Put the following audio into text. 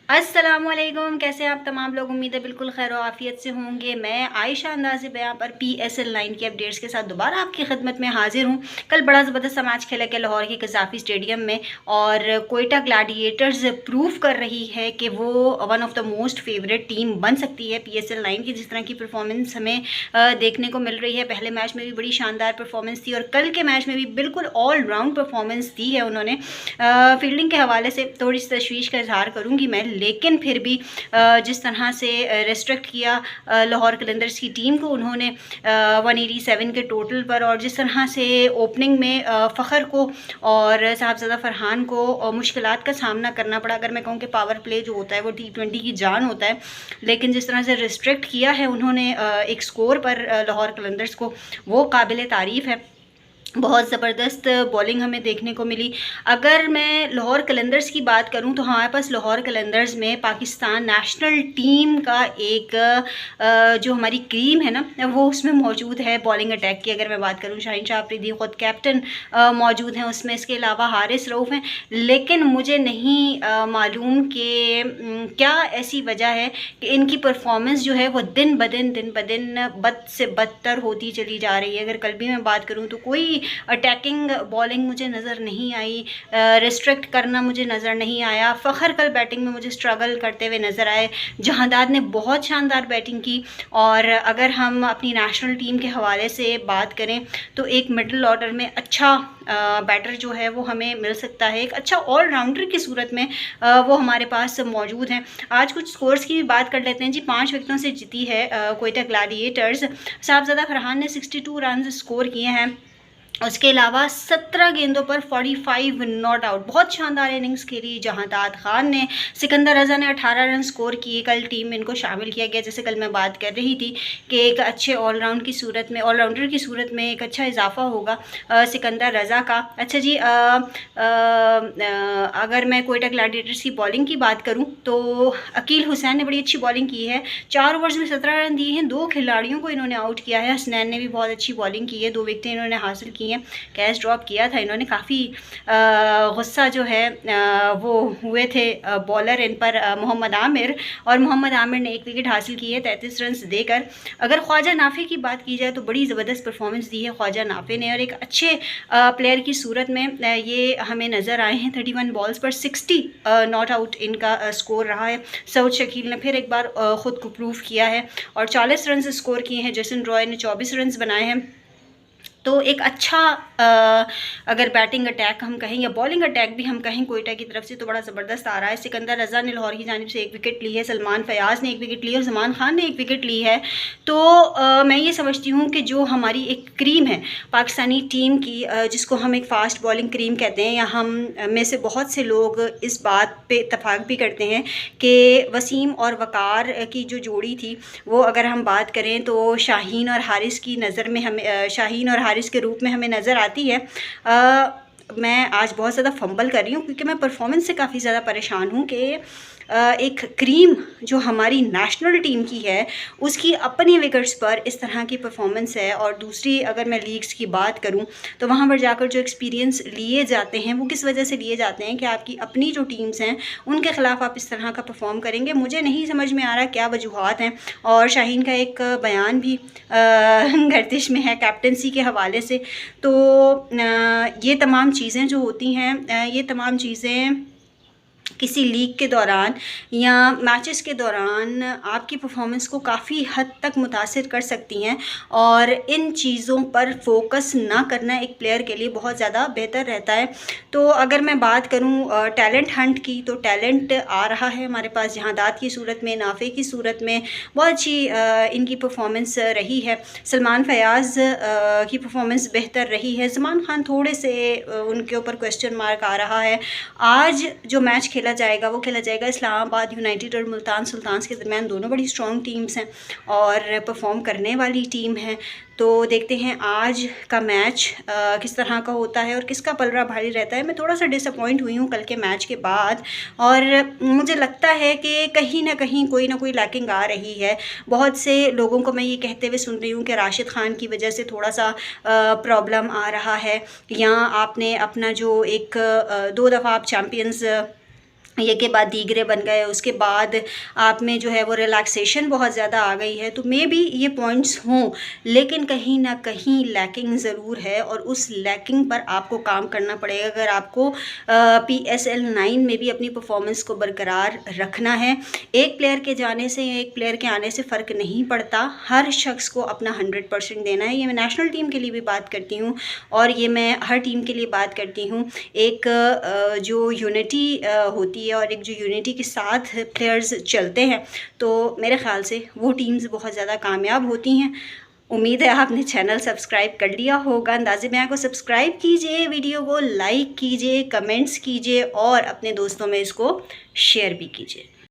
अस्सलामुअलैकुम, कैसे आप तमाम लोग। उम्मीद है बिल्कुल खैर आफियत से होंगे। मैं आयशा अंदाज़े बयां पर PSL 9 की अपडेट्स के साथ दोबारा आपकी खिदमत में हाजिर हूं। कल बड़ा ज़बरदस्त मैच खेला गया लाहौर के कज़ाफ़ी स्टेडियम में और कोयटा ग्लैडिएटर्स प्रूव कर रही है कि वो one of the most favourite team बन सकती है PSL 9 की। जिस तरह की परफॉर्मेंस हमें देखने को मिल रही है, पहले मैच में भी बड़ी शानदार परफॉर्मेंस थी और कल के मैच में भी बिल्कुल ऑल राउंड परफॉर्मेंस दी है उन्होंने। फील्डिंग के हवाले से थोड़ी सी तशवीश का इजहार करूँगी मैं, लेकिन फिर भी जिस तरह से रेस्ट्रिक्ट किया लाहौर कलंदर्स की टीम को उन्होंने 187 के टोटल पर, और जिस तरह से ओपनिंग में फ़खर को और साहबज़ादा फरहान को मुश्किलात का सामना करना पड़ा। अगर मैं कहूँ कि पावर प्ले जो होता है वो T20 की जान होता है, लेकिन जिस तरह से रिस्ट्रिक्ट किया है उन्होंने एक स्कोर पर लाहौर कलंदर्स को, वो काबिल तारीफ़ है। बहुत ज़बरदस्त बॉलिंग हमें देखने को मिली। अगर मैं लाहौर कलंदर्स की बात करूं तो हमारे पास लाहौर कलंदर्स में पाकिस्तान नेशनल टीम का एक जो हमारी क्रीम है ना वो उसमें मौजूद है। बॉलिंग अटैक की अगर मैं बात करूं, शाहीन शाह अफरीदी ख़ुद कैप्टन मौजूद हैं उसमें, इसके अलावा हारिस रऊफ़ हैं। लेकिन मुझे नहीं मालूम कि क्या ऐसी वजह है कि इनकी परफॉर्मेंस जो है वो दिन ब दिन बद से बदतर होती चली जा रही है। अगर कल भी मैं बात करूं तो कोई अटैकिंग बॉलिंग मुझे नज़र नहीं आई, रिस्ट्रिक्ट करना मुझे नज़र नहीं आया। फ़खर कल बैटिंग में मुझे स्ट्रगल करते हुए नज़र आए। जहांदाद ने बहुत शानदार बैटिंग की। और अगर हम अपनी नेशनल टीम के हवाले से बात करें तो एक मिडल ऑर्डर में अच्छा बैटर जो है वो हमें मिल सकता है, एक अच्छा ऑलराउंडर की सूरत में वो हमारे पास मौजूद हैं। आज कुछ स्कोर्स की भी बात कर लेते हैं जी। 5 विकेटों से जीती है कोयटा ग्लैडिएटर्स। साहबज़ादा फरहान ने 62 रन स्कोर किए हैं। उसके अलावा 17 गेंदों पर 45 नॉट आउट, बहुत शानदार इनिंग्स खेली जहांदाद खान ने। सिकंदर रज़ा ने 18 रन स्कोर किए। कल टीम में इनको शामिल किया गया, जैसे कल मैं बात कर रही थी कि एक अच्छे ऑलराउंडर की सूरत में एक अच्छा इजाफा होगा सिकंदर रज़ा का। अच्छा जी, अगर मैं कोयटा ग्लैडिएटर्स की बॉलिंग की बात करूँ तो अकील हुसैन ने बड़ी अच्छी बॉलिंग की है। 4 ओवर्स में 17 रन दिए हैं, 2 खिलाड़ियों को इन्होंने आउट किया है। हसनैन ने भी बहुत अच्छी बॉलिंग की है, 2 विकेटें इन्होंने हासिल की हैं। कैच ड्रॉप किया था इन्होंने, काफ़ी गुस्सा जो है वो हुए थे बॉलर इन पर मोहम्मद आमिर, और मोहम्मद आमिर ने 1 विकेट हासिल की है 33 रन देकर। अगर ख्वाजा नाफे की बात की जाए तो बड़ी ज़बरदस्त परफॉर्मेंस दी है ख्वाजा नाफे ने, और एक अच्छे प्लेयर की सूरत में ये हमें नज़र आए हैं। 31 बॉल्स पर 60 नॉट आउट इनका स्कोर रहा है। सऊद शकील ने फिर एक बार ख़ुद को प्रूव किया है और 40 रन स्कोर किए हैं। जैसन रॉय ने 24 रन बनाए हैं। तो एक अच्छा अगर बैटिंग अटैक हम कहें या बॉलिंग अटैक भी हम कहें कोयटा की तरफ से तो बड़ा ज़बरदस्त आ रहा है। सिकंदर रज़ा ने लाहौर की जानिब से 1 विकेट ली है, सलमान फयाज़ ने 1 विकेट ली है और जमान खान ने 1 विकेट ली है। तो मैं ये समझती हूँ कि जो हमारी एक क्रीम है पाकिस्तानी टीम की, जिसको हम एक फ़ास्ट बॉलिंग क्रीम कहते हैं, या हम में से बहुत से लोग इस बात पे इत्तफाक भी करते हैं कि वसीम और वकार की जो जोड़ी थी वो अगर हम बात करें तो शाहीन और हारिस की नज़र में हमें शाहीन और हारिस के रूप में हमें नज़र आती है। मैं आज बहुत ज़्यादा फंबल कर रही हूँ क्योंकि मैं परफॉर्मेंस से काफ़ी ज़्यादा परेशान हूँ कि एक क्रीम जो हमारी नेशनल टीम की है उसकी अपनी विकेट्स पर इस तरह की परफॉर्मेंस है। और दूसरी अगर मैं लीग्स की बात करूं तो वहां पर जाकर जो एक्सपीरियंस लिए जाते हैं वो किस वजह से लिए जाते हैं कि आपकी अपनी जो टीम्स हैं उनके ख़िलाफ़ आप इस तरह का परफॉर्म करेंगे। मुझे नहीं समझ में आ रहा क्या वजूहत हैं। और शाहीन का एक बयान भी गर्दिश में है कैप्टनसी के हवाले से। तो ये तमाम चीज़ें जो होती हैं, ये तमाम चीज़ें किसी लीग के दौरान या मैचेस के दौरान आपकी परफॉर्मेंस को काफ़ी हद तक मुतासिर कर सकती हैं, और इन चीज़ों पर फोकस ना करना एक प्लेयर के लिए बहुत ज़्यादा बेहतर रहता है। तो अगर मैं बात करूं टैलेंट हंट की तो टैलेंट आ रहा है हमारे पास जहांदाद की सूरत में, नाफे की सूरत में बहुत अच्छी इनकी परफॉर्मेंस रही है। सलमान फयाज़ की परफॉर्मेंस बेहतर रही है। जमान खान थोड़े से उनके ऊपर क्वेश्चन मार्क आ रहा है। आज जो मैच खेला जाएगा वो खेला जाएगा इस्लामाबाद यूनाइटेड और मुल्तान सुल्तान्स के दरमियान। दोनों बड़ी स्ट्रॉन्ग टीम्स हैं और परफॉर्म करने वाली टीम है। तो देखते हैं आज का मैच किस तरह का होता है और किसका पलड़ा भारी रहता है। मैं थोड़ा सा डिसअपॉइंट हुई हूँ कल के मैच के बाद, और मुझे लगता है कि कहीं ना कहीं कोई ना कोई लैकिंग आ रही है। बहुत से लोगों को मैं ये कहते हुए सुन रही हूँ कि राशिद खान की वजह से थोड़ा सा प्रॉब्लम आ रहा है, या आपने अपना जो एक 2 दफ़ा आप चैम्पियंस ये के बाद दीगरे बन गए, उसके बाद आप में जो है वो रिलैक्सेशन बहुत ज़्यादा आ गई है, तो मे बी ये पॉइंट्स हों, लेकिन कहीं ना कहीं लैकिंग ज़रूर है और उस लैकिंग पर आपको काम करना पड़ेगा अगर आपको PSL 9 में भी अपनी परफॉर्मेंस को बरकरार रखना है। एक प्लेयर के जाने से या एक प्लेयर के आने से फ़र्क नहीं पड़ता, हर शख्स को अपना 100% देना है। ये मैं नेशनल टीम के लिए भी बात करती हूँ और ये मैं हर टीम के लिए बात करती हूँ। एक जो यूनिटी होती है और एक जो यूनिटी के साथ प्लेयर्स चलते हैं, तो मेरे ख़्याल से वो टीम्स बहुत ज़्यादा कामयाब होती हैं। उम्मीद है आपने चैनल सब्सक्राइब कर लिया होगा। अंदाज़े में को सब्सक्राइब कीजिए, वीडियो को लाइक कीजिए, कमेंट्स कीजिए और अपने दोस्तों में इसको शेयर भी कीजिए।